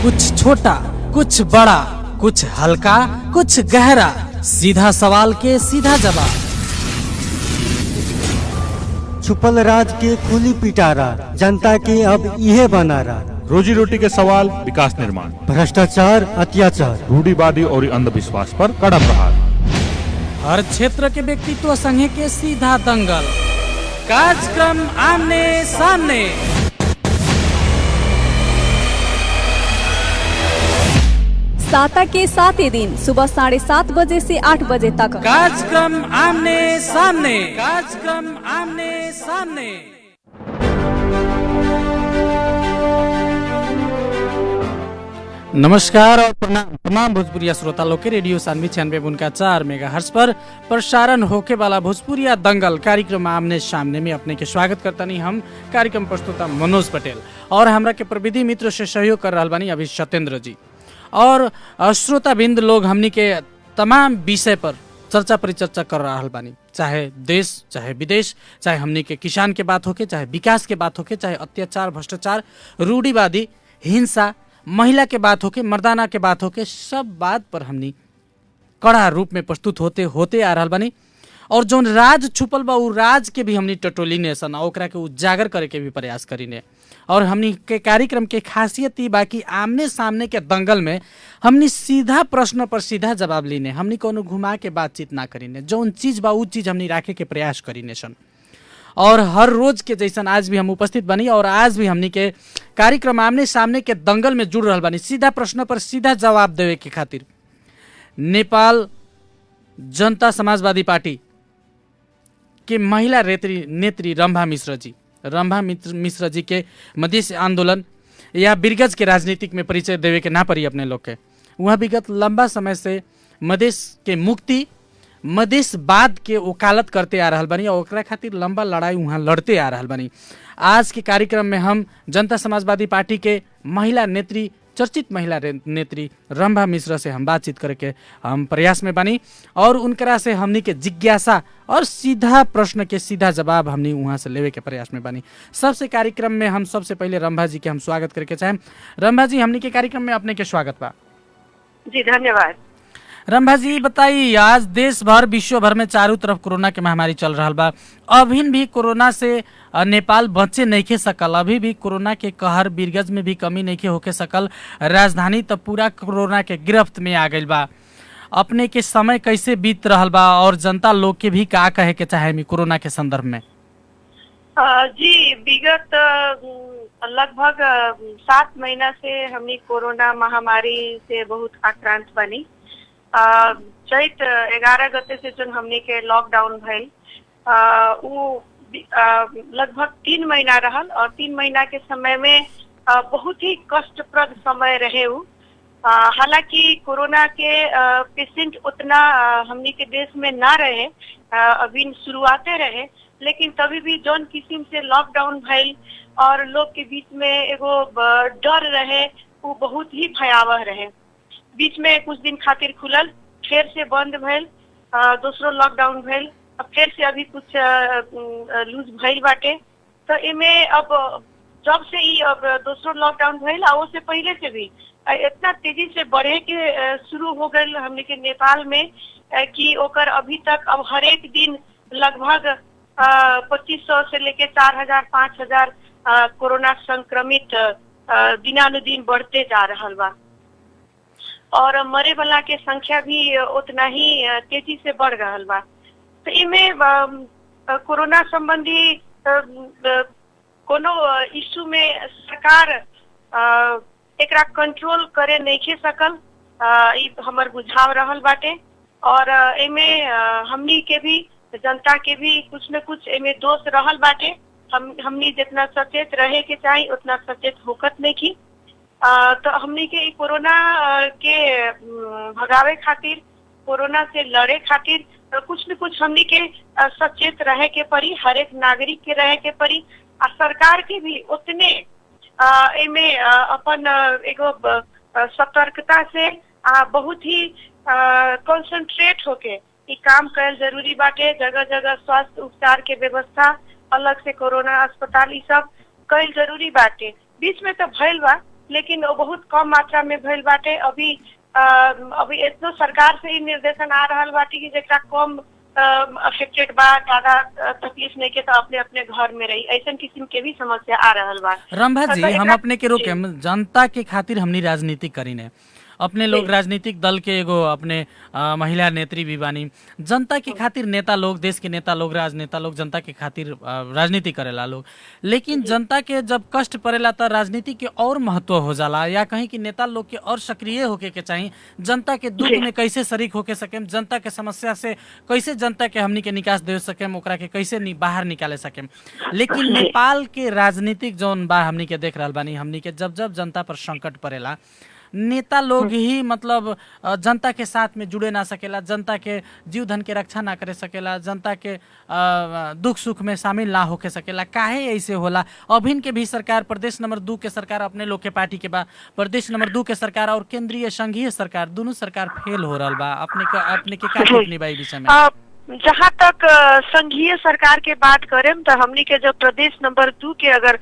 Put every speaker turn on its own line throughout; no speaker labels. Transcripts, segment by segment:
कुछ छोटा, कुछ बड़ा, कुछ हल्का, कुछ गहरा, सीधा सवाल के सीधा जवाब।
छुपल राज के खुली पिटारा, जनता के अब यह बनारा।
रोजी रोटी के सवाल, विकास निर्माण,
भ्रष्टाचार, अत्याचार,
रूढ़िवादी और अंधविश्वास पर कड़ा प्रहार।
हर क्षेत्र के व्यक्तित्व संगे के सीधा दंगल। कार्यक्रम आमने सामने।
साता के 7 दिन सुबह 7:30 बजे से 8 बजे तक।
कार्यक्रम आमने सामने। कार्यक्रम आमने सामने। नमस्कार और प्रणाम तमाम भोजपुरिया श्रोता लोग के रेडियो सानवी 96.4 मेगाहर्ट्ज पर प्रसारण होके वाला भोजपुरिया दंगल कार्यक्रम आमने सामने में अपने के स्वागत करता नहीं। हम कार्यक्रम प्रस्तुता मनोज पटेल और हमरा के प्रविधि मित्र से सहयोग कर रहा बानी अभी सत्येंद्र जी और श्रोता बिंद लोग हमनी के तमाम विषय पर चर्चा परिचर्चा कर रहा बानी, चाहे देश चाहे विदेश, चाहे हमनी के किसान के बात होके, चाहे विकास के बात होके, चाहे अत्याचार भ्रष्टाचार रूढ़िवादी हिंसा, महिला के बात होके, मर्दाना के बात होके, सब बात पर हमनी कड़ा रूप में प्रस्तुत होते आ रहा बानी। और जो राज छुपल बा उ राज के भी हमनी टटोलीने सन, ओकरा के उजागर करे के भी प्रयास करीने। और हमनी के कार्यक्रम के खासियत ई बा कि आमने सामने के दंगल में हमनी सीधा प्रश्न पर सीधा जवाब लीने, हमनी कोनो घुमा के बातचीत ना करीने। जौन चीज बा उ चीज हमनी राखे के प्रयास करीने सन। और हर रोज के जैसन आज भी हम उपस्थित बनी और आज भी हमनी के कार्यक्रम आमने सामने के दंगल में जुड़ रहल बानी, सीधा प्रश्न पर सीधा जवाब देवे के खातिर। नेपाल जनता समाजवादी पार्टी के महिला नेत्री रंभा मिश्र जी के मधेश आंदोलन या बिरगज के राजनीतिक में परिचय देवे के ना पड़ी अपने लोग के। वहाँ विगत लंबा समय से मधेश के मुक्ति, मधेशवाद के वकालत करते आ रहल बानी और ओकरा खातिर लंबा लड़ाई वहाँ लड़ते आ रहल बानी। आज के कार्यक्रम में हम जनता समाजवादी पार्टी के चर्चित महिला नेत्री रंभा मिश्र से हम बातचीत करके हम प्रयास में बानी और उनकरा से हमनी के जिज्ञासा और सीधा प्रश्न के सीधा जवाब हमनी वहाँ से लेवे के प्रयास में बानी। सबसे कार्यक्रम में हम सबसे पहले रंभा जी के हम स्वागत करके चाहें। रंभा जी, हमनी के कार्यक्रम में अपने के स्वागत बा।
जी धन्यवाद।
रंभा जी बताइए, आज देश भर विश्व भर में चारों तरफ कोरोना के महामारी चल रहा बा। अभी भी कोरोना से नेपाल बचे नहीं खे सकल, अभी भी कोरोना के कहर बिरगज में भी कमी नहीं खे होके सकल। राजधानी तो पूरा कोरोना के गिरफ्त में आ गई बा। अपने के समय कैसे बीत रहा बा और जनता लोग के भी का कहे के चाहे कोरोना के संदर्भ में?
जी विगत लगभग 7 महीना से हमनी कोरोना महामारी से बहुत आक्रांत बनी। चैत 11 गते से जो हमने के लॉकडाउन भइल वो लगभग 3 महीना रहल और 3 महीना के समय में बहुत ही कष्टप्रद समय रहे। हालांकि कोरोना के पेशेंट उतना हमने के देश में ना रहे, अभी शुरुआते रहे, लेकिन तभी भी जौन किस्म से लॉकडाउन भइल और लोग के बीच में एगो डर रहे, वो बहुत ही भयावह रहे। बीच में कुछ दिन खातिर खुलल, फिर से बंद भइल, दूसरो लॉकडाउन भइल, अब फिर से अभी कुछ लूज भइल बाटे। तो इमे अब जब से ही अब दूसरो लॉकडाउन भइल और उससे पहले से भी इतना तेजी से बढ़े के शुरू हो गए हमने के नेपाल में कि ओकर अभी तक अब हर एक दिन लगभग 2500 से लेके 4000 5000 कोरोना संक्रमित दिनानुदिन बढ़ते जा रहा बा और मरे वाला के संख्या भी उतना ही तेजी से बढ़ रहा बा। तो इमे कोरोना संबंधी कोनो इशू में सरकार एकरा कंट्रोल करे नहीं सकल, हमर बुझाव रहल बाटे। और इमे हमनी के भी जनता के भी कुछ न कुछ इमे दोष रहल बाटे। हमनी जितना सचेत रहे के चाहिए उतना सचेत होकत नहीं की। तो हमनी के कोरोना के भगावे खातिर, कोरोना से लड़े खातिर कुछ न कुछ हमनी के सचेत रहे के पड़ी, हर एक नागरिक के रहे के पड़ी। और सरकार के भी उतने इमे अपन एगो सतर्कता से बहुत ही कंसंट्रेट होके ई काम करल जरूरी बाटे। जगह जगह स्वास्थ्य उपचार के व्यवस्था, अलग से कोरोना अस्पताल, ई सब कईल जरूरी बाटे। बीच में तो भइल बा, लेकिन वो बहुत कम मात्रा में भइल बाटे। अभी इतना सरकार से ही निर्देशन आ रहल बाटे कि जेकरा कम अफेक्टेड बा, ज्यादा तकलीफ नहीं के तो अपने अपने घर में रही, ऐसा किस्म के भी समस्या आ रहल बा।
रंभा जी, हम अपने के रोके जनता के खातिर हमनी राजनीति करीने, अपने लोग राजनीतिक दल के एगो अपने महिला नेत्री भी बानी। जनता के खातिर नेता लोग, देश के नेता लोग, राजनेता लोग जनता के खातिर राजनीति करेला लोग, लेकिन जनता के जब कष्ट पड़ेला तो राजनीति के और महत्व हो जाला, या कहीं कि नेता लोग के और सक्रिय होके के चाहिए, जनता के दुख में कैसे शरीक होके सकेम, जनता के समस्या से कैसे जनता के हमनी के निकास दे सकेम, ओकरा के कैसे बाहर निकाले सकेम। लेकिन नेपाल के राजनीतिक जौन बा हमनी के देख रहल बानी, हमनी के जब जब जनता पर संकट पड़ेला नेता लोग ही मतलब जनता के साथ में जुड़े ना सकेला, जनता के जीव धन के रक्षा ना करे सकेला, जनता के दुख सुख में शामिल ना होके सकेला। काहे ऐसे होला? अभिन के भी सरकार, प्रदेश नंबर 2 के सरकार अपने लोग के पार्टी के बा, प्रदेश नंबर 2 के सरकार और केंद्रीय संघीय सरकार दोनों सरकार फेल हो रहल बा। अपने के का टिप्पणी बा ई विषय में?
जहाँ तक संघीय सरकार के बात करें तो हमनी के जो प्रदेश नंबर 2 के अगर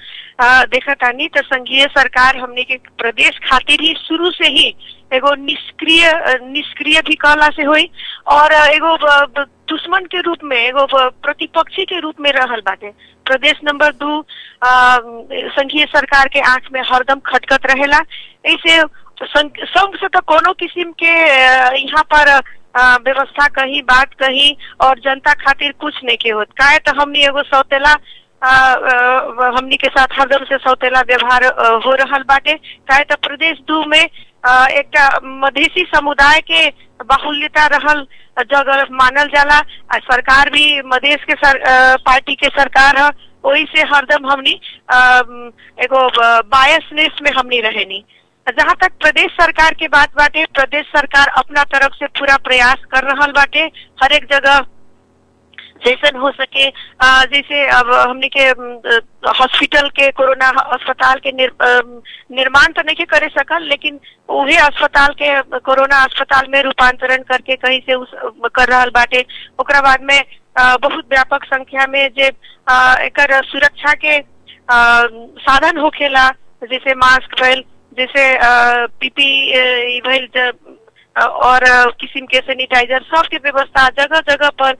देखा तानी तो संघीय सरकार हमनी के प्रदेश खातिर ही शुरू से ही एगो निष्क्रिय भी कहला से हुई और एगो दुश्मन के रूप में, एगो प्रतिपक्षी के रूप में रहल बाटे। प्रदेश नंबर 2 संघीय सरकार के आंख में हरदम खटकत रहेला। ऐसे संघ से तो कोनो किस्म के यहाँ पर व्यवस्था कहीं, बात कहीं और जनता खातिर कुछ नहीं के होत। काहे तो हमनी एगो सौतेला हमनी के साथ हरदम से सौतेला व्यवहार हो रहल बाटे। काहे तो प्रदेश 2 में एक मधेसी समुदाय के बाहुल्यता रहल जगह मानल जाला। सरकार भी मधेश के पार्टी के सरकार है, वही से हरदम हमनी एगो बायसनेस में हमनी रहेनी। जहाँ तक प्रदेश सरकार के बात बाटे, प्रदेश सरकार अपना तरफ से पूरा प्रयास कर रहल बाटे, हर एक जगह जैसन हो सके। जैसे अब हमने के हॉस्पिटल के, कोरोना अस्पताल के निर्माण तो नहीं करे सकल, लेकिन वही अस्पताल के कोरोना अस्पताल में रूपांतरण करके कहीं से कर रहल बाटे। ओकरा बाद में बहुत व्यापक संख्या में जे एकर सुरक्षा के साधन होखेला, जैसे मास्क भइल, जैसे पीपी भइल और किस्म के सैनिटाइजर, सबके व्यवस्था जगह जगह पर,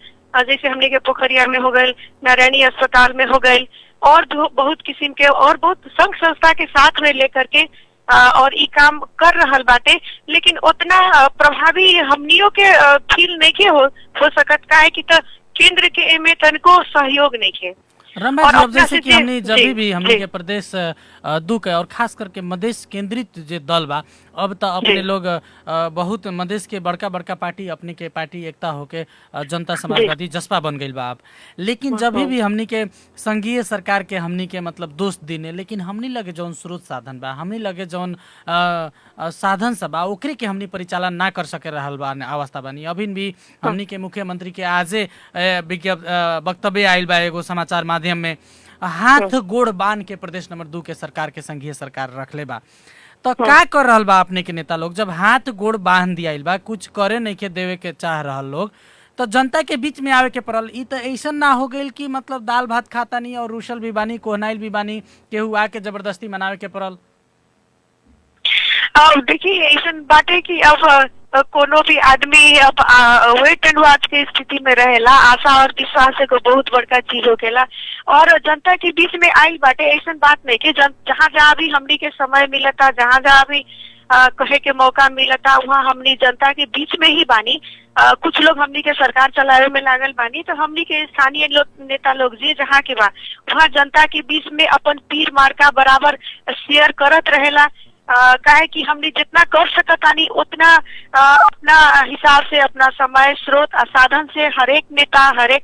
जैसे हमने के पोखरिया में हो गए, नारायणी अस्पताल में हो गए, और बहुत किस्म के और बहुत संघ संस्था के साथ में लेकर के और ई काम कर रहल बाटे। लेकिन उतना प्रभावी हमनियों के फील नहीं के हो सकत। का है कि तो केंद्र के एमे तनको सहयोग नहीं के।
रंभा जी, अब जैसे कि हमने जब भी हमने के प्रदेश 2 के और खास करके मधेश केंद्रित जो दल बा, अब तो अपने लोग बहुत मधेश के बड़का बड़का पार्टी, अपने के पार्टी एकता होके जनता समाजवादी जसपा बन गई बा आप। लेकिन जब भी हमने के संघीय सरकार के हमने के मतलब दोस्त दिने, लेकिन हमने लगे जौन स्रोत साधन बा, हमने लगे जौन साधन सब बा, ओकरे के हमने परिचालन ना कर सके रहल बा अवस्था बानी। अभी भी हमने के मुख्यमंत्री के आजे वक्तव्य आयल बा एगो समाचार माध्यम में, हाथ गोड़ बांध के प्रदेश नंबर 2 के सरकार के संघीय सरकार रखले बा। तो का कर रहल बा अपने के नेता लोग? जब हाथ गोड़ बांध दियाइल बा, कुछ करे नहीं के देवे के चाह रहल लोग, तो जनता के बीच में आवे के पड़ल। ई तो ऐसा ना हो गई कि मतलब दाल भात खाता नहीं और रूसल भी बानी, कोहनाइल भी बानी, केहू आके जबरदस्ती मनावे के पड़ल।
देखिए ऐसा बाटे कि अब कोनो भी आदमी अब वेट एंड वॉच की स्थिति में रहेला। आशा और विश्वास एगो बहुत बड़का चीज होकेला और जनता के बीच में आई बाटे। ऐसा बात नहीं कि जहाँ जहाँ भी हमनी के समय मिलता, जहाँ जहाँ भी कहे के मौका मिलता, वहाँ हमनी जनता के बीच में ही बानी। कुछ लोग हमनी के सरकार चलावे में लागल बानी, तो हमनी के स्थानीय नेता लोग जी जहाँ के बा वहाँ जनता के बीच में अपन पीर मार्का बराबर शेयर करत रहेला। काहे कि हमने जितना कर सकतानी उतना अपना हिसाब से, अपना समय, स्रोत, साधन से हर एक नेता हर एक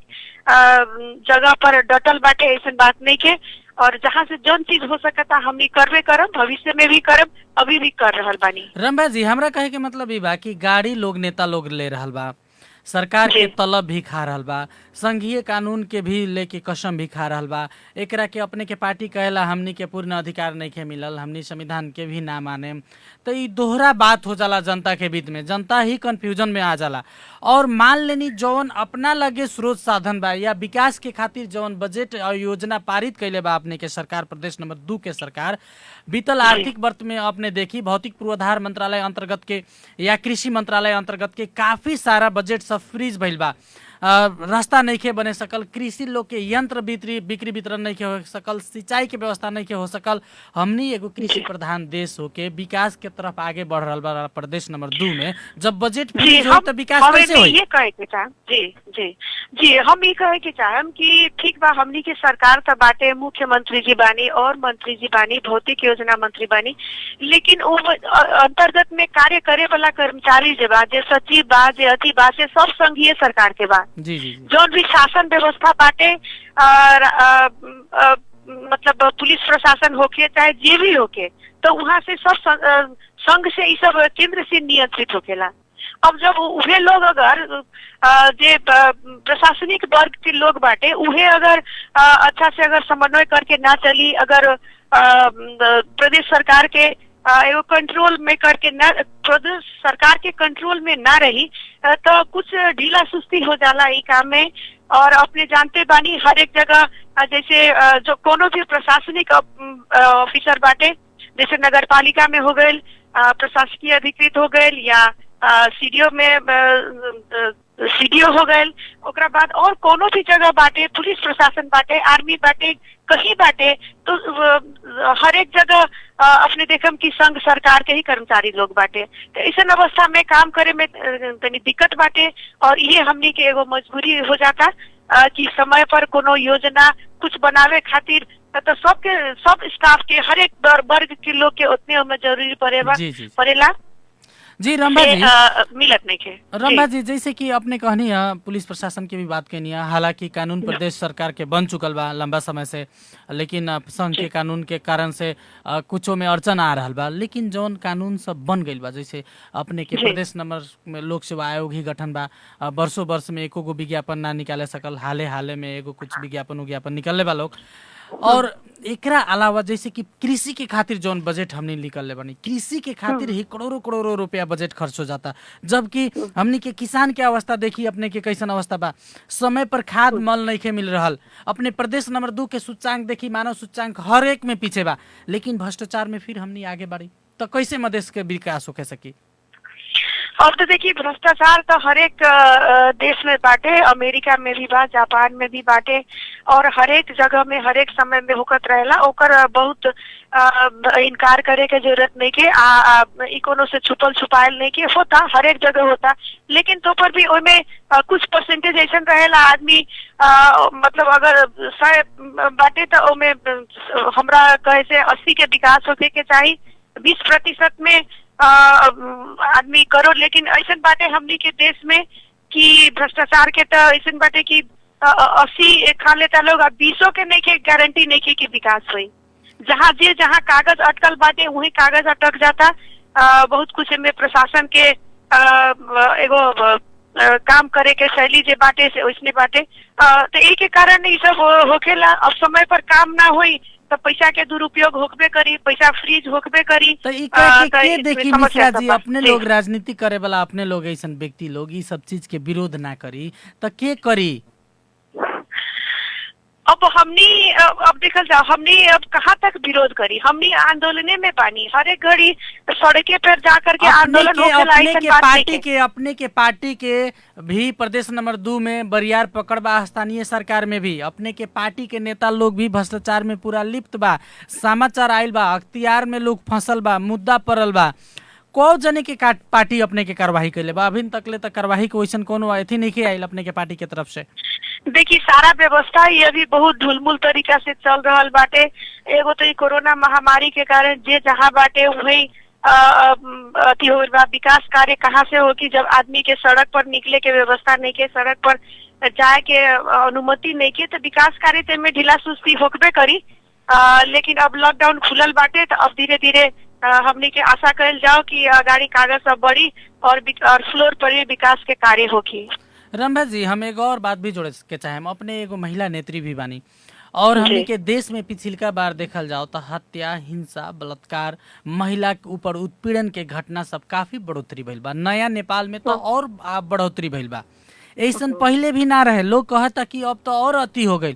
जगह पर डटल बाटे। ऐसा बात नहीं के, और जहाँ से जोन चीज हो सकता हमनी करबे करम, भविष्य में भी करम, अभी भी कर रहल बानी।
रंभा जी, हमरा कहे के मतलब ई बा कि गाड़ी लोग नेता लोग ले रहल बा, सरकार
जी।
के तलब भी खा रहल बा, संघीय कानून के भी लेके कसम भी खा रहल बा, एकरा के अपने के पार्टी कहेला हमनी के पूर्ण अधिकार नहीं के मिलल, हमनी संविधान के भी ना माने। तो ई दोहरा बात हो जाला जनता के बीच में, जनता ही कंफ्यूजन में आ जाला। और मान लेनी जौन अपना लगे स्रोत साधन बा या विकास के खातिर जौन बजट और योजना पारित कैले बा अपने के सरकार, प्रदेश नंबर 2 के सरकार, बीतल आर्थिक वर्ष में अपने देखी भौतिक पूर्वाधार मंत्रालय अंतर्गत के या कृषि मंत्रालय अंतर्गत के काफी सारा बजट सब फ्रीज भइल बा। रास्ता नहीं के बने सकल, कृषि लोग के यंत्र बिक्री वितरण नहीं के हो सकल, सिंचाई के व्यवस्था नहीं के हो सकल। हमनी एगो कृषि प्रधान देश होके विकास के तरफ आगे बढ़ रहा बा प्रदेश नंबर 2 में, जब बजट फ्रीज हो तो विकास कैसे होई?
ये कहे के चाहम जी हम ये कहे के चाहम कि ठीक बा, हमनी के सरकार त बाटे, मुख्यमंत्री जी बानी और मंत्री जी बानी, भौतिक योजना मंत्री बानी, लेकिन वो अंतर्गत में कार्य करे वाला कर्मचारी जे बा, जे सचिव बा, जे अति बा, से सब संघीय सरकार के बा।
जी जी
जौन भी शासन व्यवस्था बाटे, मतलब पुलिस प्रशासन होके चाहे जे भी होके, तो वहाँ से सब संघ से ये सब केंद्र से नियंत्रित होकेला। अब जब उहे लोग अगर जे प्रशासनिक वर्ग के लोग बाटे, उहे अगर अच्छा से अगर समन्वय करके ना चली, अगर प्रदेश सरकार के एगो कंट्रोल में करके ना, प्रदेश सरकार के कंट्रोल में ना रही, तो कुछ ढीला सुस्ती हो जाला ई काम में। और अपने जानते बानी हर एक जगह जैसे जो कोनो भी प्रशासनिक ऑफिसर बाटे, जैसे नगर पालिका में हो गए, प्रशासकीय अधिकृत हो गए, या सीडीओ में सीडीओ हो गए, ओकरा बाद और कोनो भी जगह बाटे, पुलिस प्रशासन बाटे, आर्मी बाटे, कहीं बाटे, तो हर एक जगह अपने देखम कि संघ सरकार के ही कर्मचारी लोग बाटे। तो ऐसा अवस्था में काम करे में तनी दिक्कत बाटे, और ये हमनी के एगो मजबूरी हो जाता कि समय पर कोनो योजना कुछ बनावे खातिर तो सब स्टाफ के हर एक वर्ग के लोग के उतने में जरूरी पड़ेला
जी। रंभा जी
मिलत नहीं के
रंभा जी, जैसे कि अपने कहनी है पुलिस प्रशासन की भी बात कहनी है, हालांकि कानून प्रदेश सरकार के बन चुकल बा लंबा समय से, लेकिन संघ के कानून के कारण से कुछो में अड़चन आ रहा बा। लेकिन जौन कानून सब बन गई बा, जैसे अपने के प्रदेश नंबर में लोक सेवा आयोग ही गठन बा, वर्षों वर्ष में एको गो विज्ञापन ना निकाले सकल, हाले में एगो कुछ विज्ञापन निकलने बा लोग। और एकरा अलावा जैसे कि कृषि के खातिर जौन बजट हमने निकलले बनी, कृषि के खातिर ही करोड़ों रुपया बजट खर्च हो जाता, जबकि हमने के किसान के अवस्था देखी अपने के कैसन अवस्था बा, समय पर खाद मल नहीं के मिल रहा। अपने प्रदेश नंबर 2 के सूचकांक देखी, मानव सूचकांक हर एक में पीछे बा, लेकिन भ्रष्टाचार में फिर हमने आगे बढ़ी, तो कैसे मधेश के विकास हो सकी?
अब तो देखिए, भ्रष्टाचार तो हर एक देश में बाटे, अमेरिका में भी बा, जापान में भी बाटे, और हर एक जगह में हर एक समय में होकत रहेला। ओकर बहुत इनकार करे के जरूरत नहीं के, इकोनो से छुपल छुपायल नहीं के, होता हर एक जगह होता। लेकिन तो पर भी ओमे कुछ परसेंटेज ऐसा रहेला, आदमी मतलब अगर 100 बाटे तो ओमे हमरा कहे से 80 के विकास होके के चाहिए, 20% में आदमी करो। लेकिन ऐसा बाटे हमनी के देश में कि भ्रष्टाचार के तो ऐसा बाटे कि 80 खा लेता लोग, अब 20 के नहीं के गारंटी नहीं के कि विकास हुई। जहाँ कागज अटकल बाटे वही कागज अटक जाता। बहुत कुछ में प्रशासन के एगो काम करे के शैली जे बाटे से वैसने बाटे, तो एक के कारण ये सब होखेला। अब समय पर काम ना हुई तो पैसा के दुरुपयोग होकबे करी, पैसा फ्रीज होकबे करी।
तो के देखी मिश्रा जी, अपने लोग राजनीति करे वाला, अपने लोग ऐसा व्यक्ति लोग ये सब चीज के विरोध ना करी तो के करी?
अब हमनी अब देखल जाओ, हमनी अब कहाँ तक विरोध करी, हमनी आंदोलने में पानी हर एक घड़ी सड़के पर जा करके आंदोलन
अपने के पार्टी के भी प्रदेश नंबर 2 में बरियार पकड़ बा, स्थानीय सरकार में भी अपने के पार्टी के नेता लोग भी भ्रष्टाचार में पूरा लिप्त बा, समाचार आयल बा, अख्तियार में लोग फंसल बा, मुद्दा पड़ल बा। को जने के पार्टी अपने के कार्रवाई कैले बा? अभी तक ले तक कार्रवाई के वैसन कोनो अथी नहीं आयल अपने के पार्टी के तरफ से?
देखिए, सारा व्यवस्था ये भी बहुत ढुलमुल तरीका से चल रहा बाटे। एगो तो कोरोना महामारी के कारण जे जहाँ बाटे वही अथी हो बा, विकास कार्य कहाँ से होगी जब आदमी के सड़क पर निकले के व्यवस्था नहीं के, सड़क पर जाए के अनुमति नहीं के, तो विकास कार्य में ढीला सुस्ती होकबे करी। लेकिन अब लॉकडाउन खुलल बाटे तो अब धीरे धीरे हमनी के आशा कल जाओ कि गाड़ी कागज सब बढ़ी और फ्लोर पर विकास के कार्य होगी।
रंभा जी, हम एगो और बात भी जोड़े के चाहे, हम अपने एगो महिला नेत्री भी बानी और हमनी के देश में पिछिलका बार देखल जाओ तो हत्या, हिंसा, बलात्कार, महिला के ऊपर उत्पीड़न के घटना सब काफी बढ़ोतरी भइल बा। नया नेपाल में तो और बढ़ोतरी भइल बा। ऐसन पहले भी ना रहे। लोग कहता कि अब तो और अति हो गई।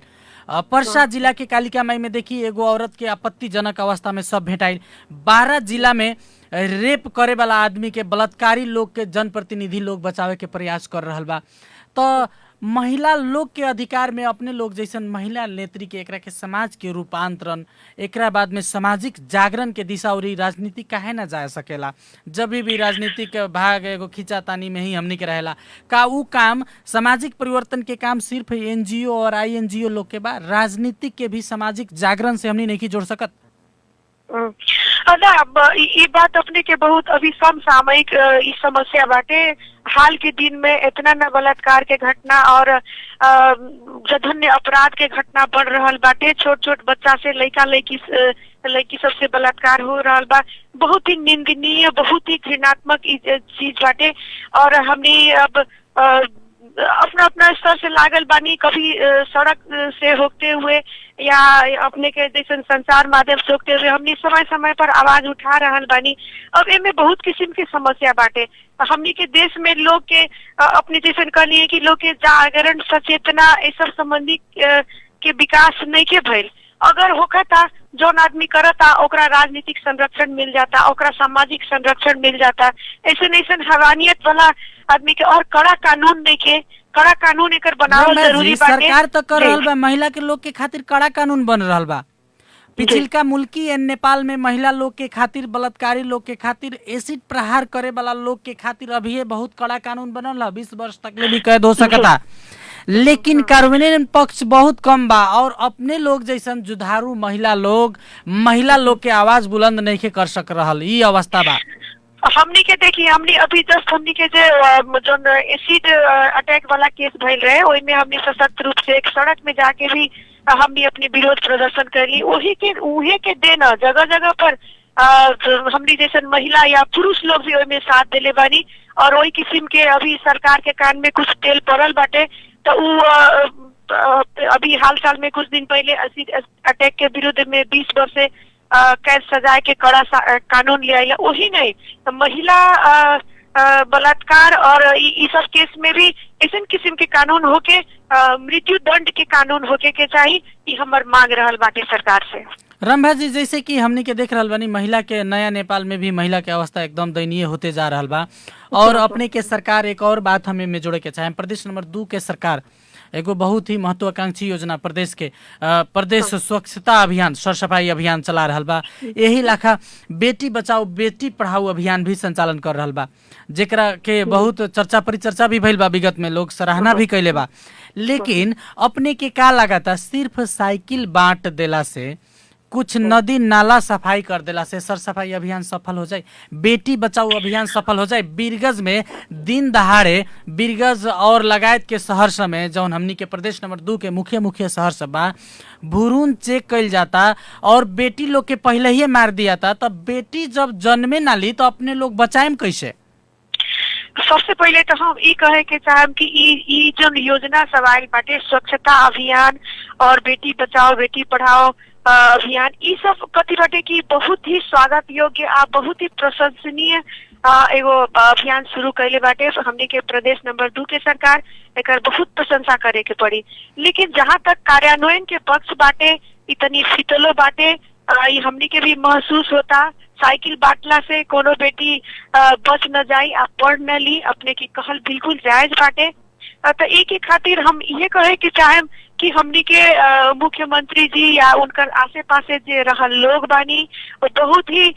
पर्सा जिला के कालिका माई में देखी एगो औरत के आपत्तिजनक अवस्था में सब भेटाइल। 12 जिला में रेप करे वाला आदमी के बलात्कारी लोग के जनप्रतिनिधि लोग बचावे के प्रयास कर रहल बा। तो महिला लोग के अधिकार में अपने लोग जैसन महिला नेत्री के एकरा के समाज के रूपांतरण, एकरा बाद में सामाजिक जागरण के दिशा और राजनीति काहे ना जा सकेला। जब भी राजनीतिक भाग एगो खींचातानी में ही हमनी के रहेला का ऊ काम सामाजिक परिवर्तन के काम सिर्फ एनजीओ और आईएनजीओ लोग के बा, राजनीतिक के भी सामाजिक जागरण से हमनी नहीं जोड़ सकत।
ये बात अपने के बहुत अभी समसामयिक इस समस्या बाटे। हाल के दिन में इतना न बलात्कार के घटना और जघन्य अपराध के घटना बढ़ रहल बाटे। छोट छोट बच्चा से लड़की सबसे बलात्कार हो रहल बा। बहुत ही निंदनीय, बहुत ही घृणात्मक चीज बाटे। और हमने अब अपना अपना स्तर से लागल बानी, कभी सड़क से होते हुए या अपने के जैसे संचार माध्यम से होते हुए हमनी समय समय पर आवाज उठा रहल बानी। अब इनमें बहुत किस्म की समस्या बाटे। हमनी के देश में लोग के अपने जैसे कहलिए कि लोग के जागरण, सचेतना ये सब संबंधी के विकास नहीं के भइल। अगर होखता जौन आदमी करता ओकरा राजनीतिक संरक्षण मिल जाता, ओकरा सामाजिक संरक्षण मिल जाता। ऐसे हवानियत वाला आदमी के और कड़ा कानून नहीं के, कड़ा कानून एकर बनावल जरूरी बाटे।
सरकार तो कर रहल बा, महिला के लोग के खातिर कड़ा कानून बन रहल बा। पिछिलका मुल्की नेपाल में महिला लोग के खातिर, बलात्कारी लोग के खातिर, एसिड प्रहार करे वाला लोग के खातिर अभी बहुत कड़ा कानून बनल है। 20 वर्ष तक ले भी कैद हो सकता। लेकिन कार्यान्वयन पक्ष बहुत कम बा और अपने लोग जैसन जुधारू महिला लोग के आवाज बुलंद नहीं कर सक रहल। ये अवस्था बा।
हमनी के देखिए, हमनी अभी जस्ट हमनी के जो एसिड अटैक वाला केस भइल रहे, ओइमे हमनी सशक्त रूप से एक सड़क में जाके भी हमनी अपनी विरोध प्रदर्शन करी। उहे के देना जगह जगह पर हमनी जैसे महिला या पुरुष लोग भी ओइमे साथ देले बानी। और वही किस्म के अभी सरकार के कान में कुछ तेल पड़ल बाटे। तो अभी हाल साल में कुछ दिन पहले एसिड अटैक के विरुद्ध में 20 वर्ष से कैद सजाए के कड़ा कानून ले आइला। वही नहीं तो महिला बलात्कार और इस सब केस में भी ऐसे किस्म के कानून होके, मृत्यु दंड के कानून होके के चाहिए। ये हमार मांग रहल बाटे सरकार से।
रंभा जी, जैसे कि हमनी के देख रहल बानी, महिला के नया नेपाल में भी महिला के अवस्था एकदम दयनीय होते जा रहल बा। और अपने के सरकार, एक और बात हमें में जोड़े के चाहे, प्रदेश नंबर 2 के सरकार एगो बहुत ही महत्वाकांक्षी योजना प्रदेश के प्रदेश स्वच्छता अभियान, सर सफाई अभियान चला रहल बा। यही लाखा बेटी बचाओ बेटी पढ़ाओ अभियान भी संचालन कर रहल बा, जेकरा के बहुत चर्चा परिचर्चा भी भइल बा, विगत में लोग सराहना भी कैले बा। लेकिन अपने के का लगाता, सिर्फ साइकिल बांट देला से, कुछ नदी नाला सफाई कर देला से सर सफाई अभियान सफल हो जाए, बेटी बचाओ अभियान सफल हो जाए? बीरगंज में दिन दहाड़े, बीरगंज और लगायत के शहर समय जौन हमनी के प्रदेश नंबर 2 के मुख्य शहर सब बा, भ्रूण चेक कइल जाता और बेटी लोग के पहले ही मार दिया था। तब बेटी जब जन्मे ना ली तो अपने लोग बचाएम कैसे?
सबसे पहले तो हम ये कहे के चाहब कि ई जो योजना सब आयल बाटे, स्वच्छता अभियान और बेटी बचाओ बेटी पढ़ाओ अभियान, ये सब कथी बाटे कि बहुत ही स्वागत योग्य आ बहुत ही प्रशंसनीय एगो अभियान शुरू कैले बाटे। हमने के प्रदेश नंबर 2 के सरकार एकर बहुत प्रशंसा करे के पड़ी। लेकिन जहाँ तक कार्यान्वयन के पक्ष बाटे, इतनी फितलो बाटे, ये हमने के भी महसूस होता। साइकिल बांटला से कोनो बेटी बच न जाई आ पढ़ न ली, अपने की कहल बिल्कुल जायज बाटे। तो एक ही खातिर हम ये कहे कि चाहे कि हमनी के मुख्यमंत्री जी या उनकर आसे पासे जे रहल लोग बानी, वो बहुत ही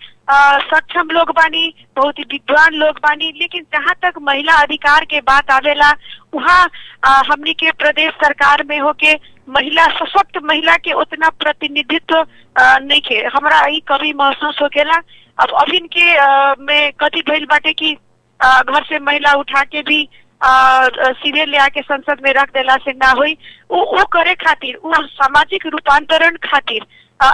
सक्षम लोग बानी, बहुत ही विद्वान लोग बानी। लेकिन जहाँ तक महिला अधिकार के बात आवेला, वहाँ हमनी के प्रदेश सरकार में होके महिला, सशक्त महिला के उतना प्रतिनिधित्व नहीं के हमरा ही कभी महसूस होकेला। अब अभी इनके में कथी भइल बाटे कि घर से महिला उठा के भी सीधे ले आके संसद में रख देला से ना हुई। वो करे खातिर, वो सामाजिक रूपांतरण खातिर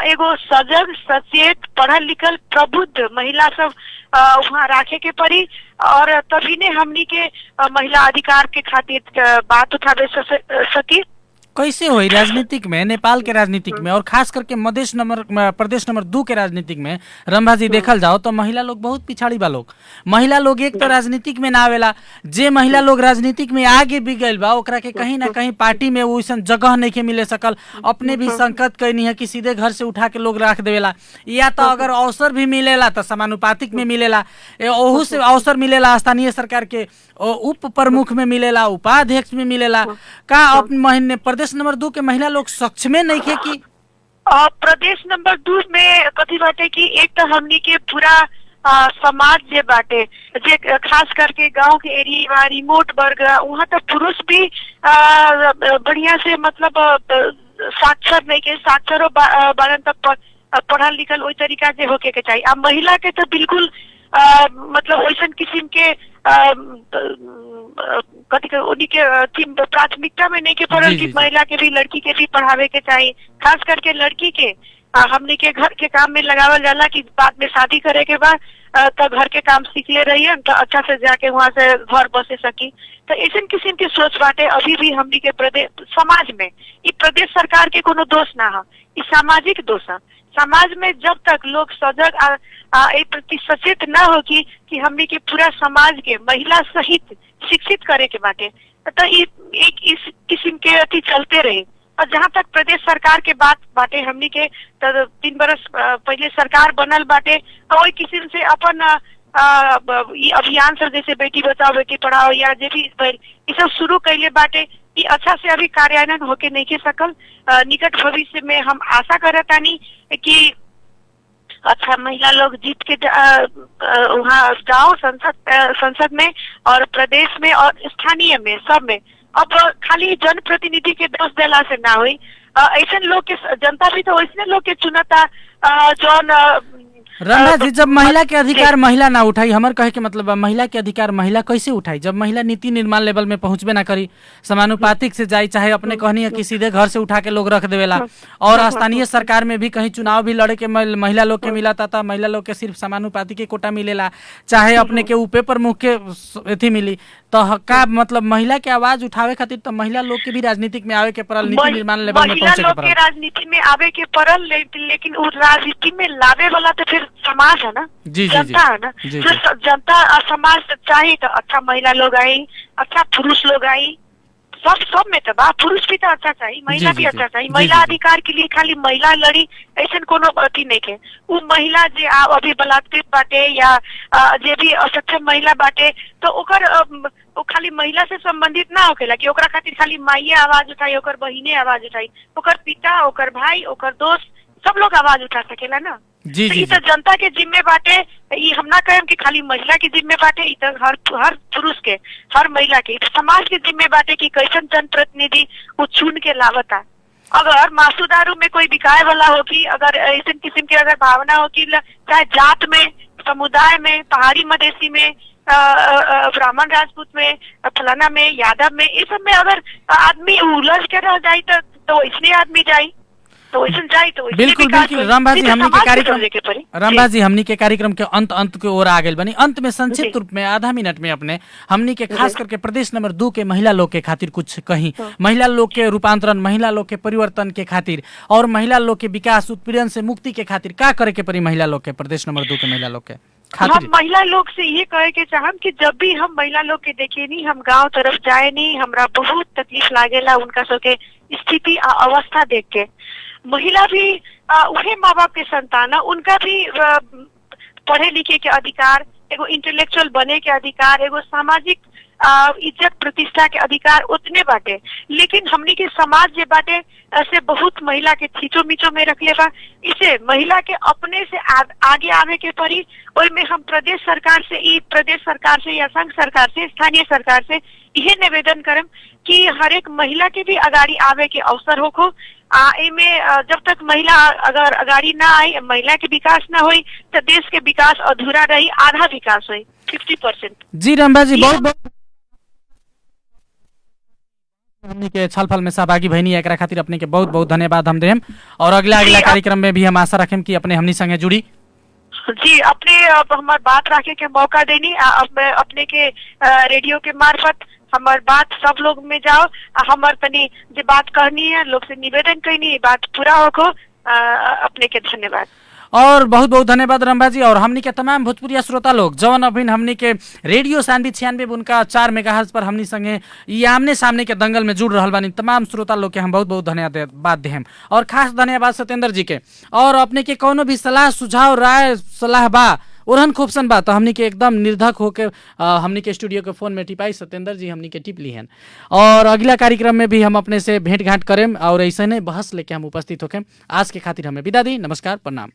एगो सजग, सचेत, पढ़ल लिखल, प्रबुद्ध महिला सब वहाँ राखे के पड़ी और तभी ने हमनी के महिला अधिकार के खातिर बात उठावे सकी।
कैसे हो राजनीतिक में, नेपाल के राजनीतिक में और खास करके प्रदेश नंबर 2 के राजनीतिक में रंभा जी देखल जाओ तो महिला लोग बहुत पिछाड़ी बा लोग। महिला लोग एक तो राजनीतिक में ना आवेला, जे महिला लोग राजनीतिक में आगे भी गइल बा ओकरा के कहीं ना कहीं पार्टी में वैसन जगह नहीं के मिले सकल। अपने भी संकट कैनी है कि सीधे घर से उठा के लोग रख देवेला, या तो अगर अवसर भी मिलेला तो समानुपातिक में मिलेला, ओहू से अवसर मिलेला स्थानीय सरकार के उप प्रमुख में मिलेला, उपाध्यक्ष में मिलेला। का अपने प्रदेश नंबर 2 के महिला लोग सक्षम नहीं थे कि
प्रदेश नंबर 2 में कथी बाटे कि एक तो हमनी के पूरा समाज जे बाटे जे खास करके गांव के एरिया रिमोट वर्ग वहाँ तो पुरुष भी बढ़िया से मतलब साक्षर नहीं के साक्षरों बारन तक पढ़ल लिखल वही तरीका से होके के चाहिए। अब महिला के तो बिल्कुल मतलब वैसन किस्म के उन्हीं के प्राथमिकता में नहीं के पड़ल कि महिला के भी लड़की के भी पढ़ावे के चाहिए। खास करके लड़की के हमने के घर के काम में लगावल जाला कि बाद में शादी करे के बाद तो घर के काम सीख ले रही है तो अच्छा से जाके वहाँ से घर बसे सकी। तो ऐसे किस्म की सोच बाटे अभी भी हमने के प्रदेश समाज में, ये प्रदेश सरकार के कोनो दोष ना है, ये सामाजिक दोष है। समाज में जब तक लोग सजग प्रति सचेत न होगी कि हमने के पूरा समाज के महिला सहित शिक्षित करे के बाटे तो एक इस किस्म के अति चलते रहे। और जहाँ तक प्रदेश सरकार के बात बाटे हमनी के 3 बरस पहले सरकार बनल बाटे तो वही किस्म से अपन अभियान से जैसे बेटी बचाओ बेटी पढ़ाओ या जो भी ये सब शुरू कैले बाटे ये अच्छा से अभी कार्यान्वयन होके नहीं के सकल। निकट भविष्य में हम आशा करतानी कि अच्छा महिला लोग जीत के वहाँ जाओ संसद में और प्रदेश में और स्थानीय में सब में। अब खाली जनप्रतिनिधि के दोष देला से ना हुई, ऐसे लोग के जनता भी तो वैसे लोग के चुनता जौन
रंभा जी जब महिला के अधिकार महिला ना उठाई, हमार कहे के मतलब महिला के अधिकार महिला कैसे उठाई जब महिला नीति निर्माण लेवल में पहुंचबे ना करी, समानुपातिक से जाई, चाहे अपने कहनी है कि सीधे घर से उठा के लोग रख देवेला और स्थानीय सरकार में भी कहीं चुनाव भी लड़े के महिला लोग के मिला था महिला लोग के सिर्फ समानुपातिक के कोटा मिलेला, चाहे अपने के ऊपर प्रमुख के अथी मिली। तो का मतलब महिला के आवाज उठावे खातिर तो महिला लोग के भी राजनीतिक में आवे के पड़ल, नीति निर्माण लेवल में पहुंचे के पड़ल,
राजनीति में आवे के पड़ल। लेकिन उस राजनीति में लावे वाला तो फिर समाज है ना, जनता है ना। जो जनता समाज चाहिए तो अच्छा महिला लोग आई, अच्छा पुरुष लोग आई, सब में तो पुरुष भी तो अच्छा चाहिए, महिला भी अच्छा चाहिए। महिला अधिकार के लिए खाली महिला लड़ी ऐसा कोनो अथी नहीं के। वो महिला जे अभी बलात्कृत बाटे या जे भी असक्षम महिला बाटे तो ओकर वो खाली महिला से संबंधित ना होकेला कि ओकरा खातिर खाली माइये आवाज उठाई, ओकर बहिने आवाज उठाई, ओकर पिता, ओकर भाई, ओकर दोस्त सब लोग आवाज उठा सकेला ना।
जी जी
तो जनता के जिम्मे बाटे, ये हम ना कहें कि खाली महिला के जिम्मे बाटे, ये तो हर पुरुष के हर महिला के समाज के जिम्मे बाटे कि कैसन जनप्रतिनिधि वो चुन के लावता। अगर मासू दारू में कोई बिकाए वाला हो कि अगर ऐसे किस्म की अगर भावना हो कि चाहे जात में, समुदाय में, पहाड़ी मधेसी में, ब्राह्मण राजपूत में, फलाना में, यादव में, इस सब में अगर आदमी उलझ के रह जाये तो इसलिए आदमी जाये तो
बिल्कुल बिल्कुल। रंभा जी हमनी के कार्यक्रम के अंत के ओर आ गए बनी। अंत में संक्षिप्त रूप में आधा मिनट में अपने हमनी के खास करके प्रदेश नंबर 2 के महिला लोग के खातिर कुछ कहीं, महिला लोग के रूपांतरण, महिला लोग के परिवर्तन के खातिर और महिला लोग के विकास उत्पीड़न से मुक्ति के खातिर क्या करे के पड़ी महिला लोग के, प्रदेश नंबर 2 के महिला लोग के
हम महिला लोग से ये कहे के चाहम कि जब भी हम महिला लोग के देखे नहीं, हम गांव तरफ जाए नहीं, हमरा बहुत तकलीफ लागेला उनका सबके स्थिति अवस्था देख के। महिला भी वही माँ बाप के संतान, उनका भी पढ़े लिखे के अधिकार, एगो इंटेलेक्चुअल बने के अधिकार, एगो सामाजिक इज्जत प्रतिष्ठा के अधिकार उतने बाटे। लेकिन हमनी के समाज जे बाटे ऐसे बहुत महिला के खींचो मीचो में रख लेबा। इसे महिला के अपने से आगे आवे के पड़ी। और में हम प्रदेश सरकार से या संघ सरकार से, स्थानीय सरकार से यह निवेदन करम कि हर एक महिला के भी अगाड़ी आवे के अवसर होको। में जब तक महिला अगर अगाड़ी ना आई, महिला के विकास ना हुई तो देश के विकास अधूरा रही, आधा विकास हुई 50%।
जी रंभा जी बहुत बहुत हमनी के छलफल में सहभागी भइनी, एकरा खातिर अपने के बहुत बहुत धन्यवाद हम देम और अगला कार्यक्रम में भी हम आशा रखें कि अपने हमनी संगे जुड़ी।
जी अपने अब हमार बात रखे के मौका देनी अब मैं अपने के रेडियो के मार्फत हमार बात सब लोग में जाओ हमार तनी जो बात कहनी है लोग से निवेदन करनी बात पूरा होको अपने के धन्यवाद।
और बहुत बहुत धन्यवाद रंभा जी। और हमनी के तमाम भोजपुरिया श्रोता लोग जवन अभी हमनी के रेडियो सानवी 96.4 मेगाहर्ट्ज पर हमनी संगे ये आमने सामने के दंगल में जुड़ रहल बानी तमाम श्रोता लोग के हम बहुत बहुत धन्यवाद देम। और खास धन्यवाद सत्येंद्र जी के। और अपने के कोनो भी सलाह सुझाव राय सलाह बा ओरहन खूबसन बा तो हमनी के एकदम निर्धक होके हमनी के स्टूडियो के फोन में टिपाई सत्येंद्र जी हमनी के टिप ली हैं। और अगला कार्यक्रम में भी हम अपने से भेंट घाट करें और ऐसे ने बहस लेके हम उपस्थित होके आज के खातिर हमें विदा दी। नमस्कार प्रणाम।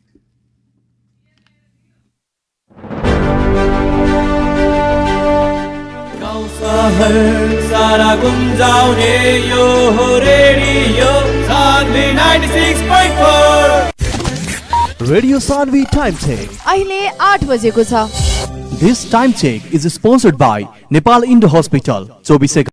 सारा गुंजाउने यो हो radio Sanvi 96.4
radio Sanvi time check
अहिले 8 बजेको छ।
This time check is sponsored by Nepal Indo Hospital 24